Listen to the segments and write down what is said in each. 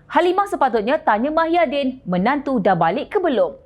Halimah sepatutnya tanya Mahyadin, menantu dah balik ke belum?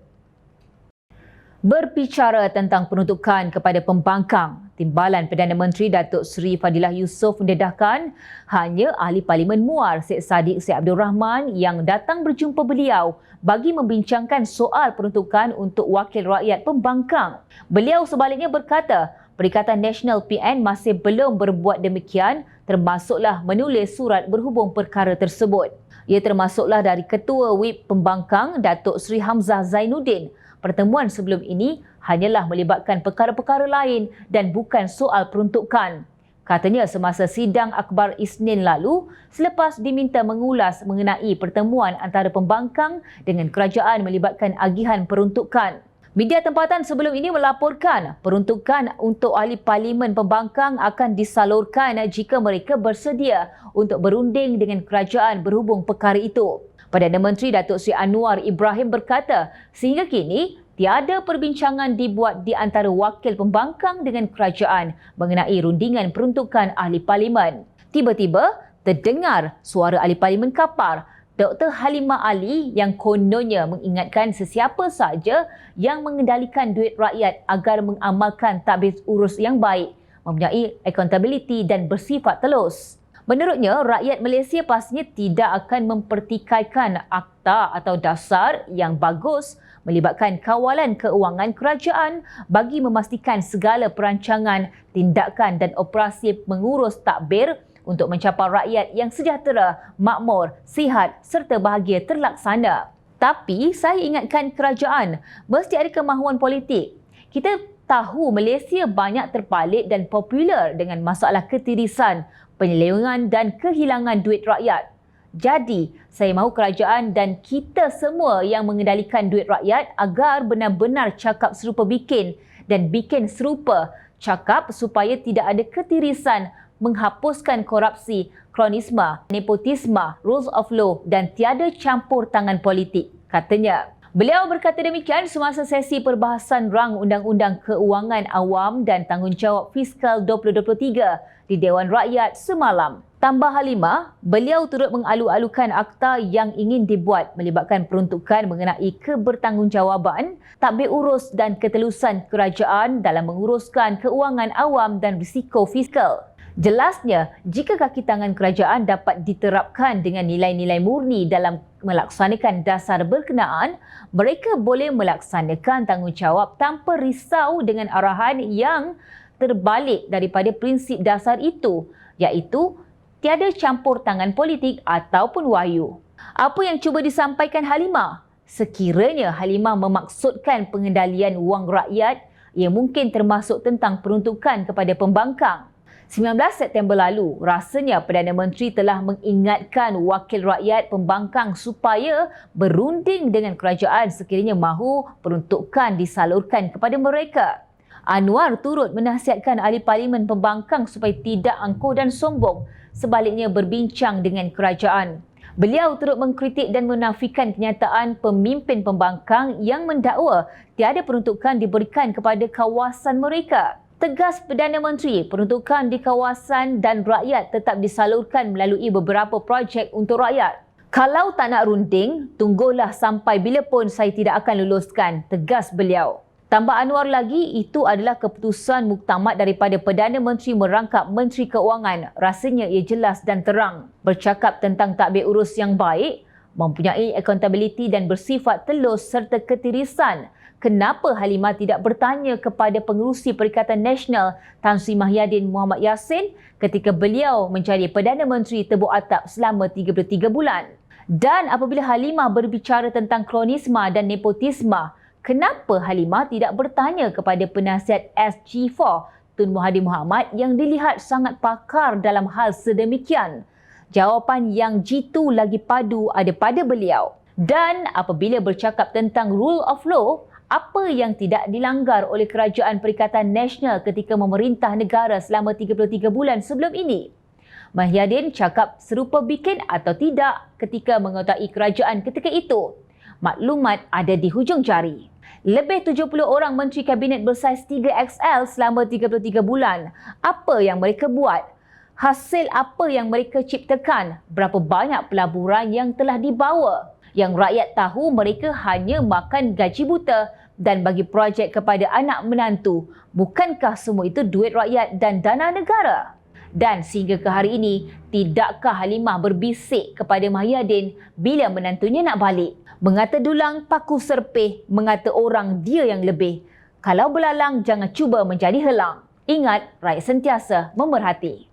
Berbicara tentang peruntukan kepada pembangkang, Timbalan Perdana Menteri Datuk Seri Fadilah Yusof mendedahkan hanya Ahli Parlimen Muar Syed Saddiq Syed Abdul Rahman yang datang berjumpa beliau bagi membincangkan soal peruntukan untuk wakil rakyat pembangkang. Beliau sebaliknya berkata, Perikatan Nasional PN masih belum berbuat demikian, termasuklah menulis surat berhubung perkara tersebut. Ia termasuklah dari Ketua Whip Pembangkang Datuk Seri Hamzah Zainuddin. Pertemuan sebelum ini hanyalah melibatkan perkara-perkara lain dan bukan soal peruntukan. Katanya semasa sidang akhbar Isnin lalu, selepas diminta mengulas mengenai pertemuan antara pembangkang dengan kerajaan melibatkan agihan peruntukan. Media tempatan sebelum ini melaporkan peruntukan untuk ahli parlimen pembangkang akan disalurkan jika mereka bersedia untuk berunding dengan kerajaan berhubung perkara itu. Perdana Menteri Datuk Seri Anwar Ibrahim berkata, sehingga kini tiada perbincangan dibuat di antara wakil pembangkang dengan kerajaan mengenai rundingan peruntukan ahli parlimen. Tiba-tiba terdengar suara ahli parlimen Kapar, Dr. Halimah Ali yang kononnya mengingatkan sesiapa sahaja yang mengendalikan duit rakyat agar mengamalkan tabis urus yang baik, mempunyai accountability dan bersifat telus. Menurutnya, rakyat Malaysia pastinya tidak akan mempertikaikan akta atau dasar yang bagus melibatkan kawalan keuangan kerajaan bagi memastikan segala perancangan, tindakan dan operasi mengurus takbir untuk mencapai rakyat yang sejahtera, makmur, sihat serta bahagia terlaksana. Tapi saya ingatkan kerajaan mesti ada kemahuan politik. Kita tahu Malaysia banyak terpalit dan popular dengan masalah ketirisan, penyelewengan dan kehilangan duit rakyat. Jadi, saya mahu kerajaan dan kita semua yang mengendalikan duit rakyat agar benar-benar cakap serupa bikin dan bikin serupa cakap supaya tidak ada ketirisan, menghapuskan korupsi, kronisme, nepotisme, rules of law dan tiada campur tangan politik, katanya. Beliau berkata demikian semasa sesi perbahasan rang Undang-Undang Keuangan Awam dan Tanggungjawab Fiskal 2023 di Dewan Rakyat semalam. Tambah Halimah, beliau turut mengalu-alukan akta yang ingin dibuat melibatkan peruntukan mengenai kebertanggungjawaban, tadbir urus dan ketelusan kerajaan dalam menguruskan keuangan awam dan risiko fiskal. Jelasnya, jika kaki tangan kerajaan dapat diterapkan dengan nilai-nilai murni dalam melaksanakan dasar berkenaan, mereka boleh melaksanakan tanggungjawab tanpa risau dengan arahan yang terbalik daripada prinsip dasar itu, iaitu tiada campur tangan politik ataupun wahyu. Apa yang cuba disampaikan Halimah? Sekiranya Halimah memaksudkan pengendalian wang rakyat, ia mungkin termasuk tentang peruntukan kepada pembangkang. 19 September lalu, rasanya Perdana Menteri telah mengingatkan wakil rakyat pembangkang supaya berunding dengan kerajaan sekiranya mahu peruntukan disalurkan kepada mereka. Anwar turut menasihatkan ahli parlimen pembangkang supaya tidak angkuh dan sombong, sebaliknya berbincang dengan kerajaan. Beliau turut mengkritik dan menafikan kenyataan pemimpin pembangkang yang mendakwa tiada peruntukan diberikan kepada kawasan mereka. Tegas Perdana Menteri, peruntukan di kawasan dan rakyat tetap disalurkan melalui beberapa projek untuk rakyat. Kalau tak nak runding, tunggulah sampai bila pun saya tidak akan luluskan, tegas beliau. Tambah Anwar lagi, itu adalah keputusan muktamad daripada Perdana Menteri merangkap Menteri Keuangan. Rasanya ia jelas dan terang. Bercakap tentang tadbir urus yang baik, mempunyai accountability dan bersifat telus serta ketirisan. Kenapa Halimah tidak bertanya kepada pengerusi Perikatan Nasional Tan Sri Mahyadin Muhammad Yassin ketika beliau menjadi Perdana Menteri tebuk atap selama 33 bulan? Dan apabila Halimah berbicara tentang kronisme dan nepotisme, kenapa Halimah tidak bertanya kepada penasihat SG4 Tun Mahathir Mohamad yang dilihat sangat pakar dalam hal sedemikian? Jawapan yang jitu lagi padu ada pada beliau. Dan apabila bercakap tentang rule of law, apa yang tidak dilanggar oleh Kerajaan Perikatan Nasional ketika memerintah negara selama 33 bulan sebelum ini? Mahyadin cakap serupa bikin atau tidak ketika mengotai kerajaan ketika itu? Maklumat ada di hujung jari. Lebih 70 orang Menteri Kabinet bersaiz 3XL selama 33 bulan. Apa yang mereka buat? Hasil apa yang mereka ciptakan? Berapa banyak pelaburan yang telah dibawa? Yang rakyat tahu mereka hanya makan gaji buta dan bagi projek kepada anak menantu. Bukankah semua itu duit rakyat dan dana negara? Dan sehingga ke hari ini, tidakkah Halimah berbisik kepada Mahyadin bila menantunya nak balik? Mengata dulang paku serpih, mengata orang dia yang lebih. Kalau belalang, jangan cuba menjadi helang. Ingat, rakyat sentiasa memerhati.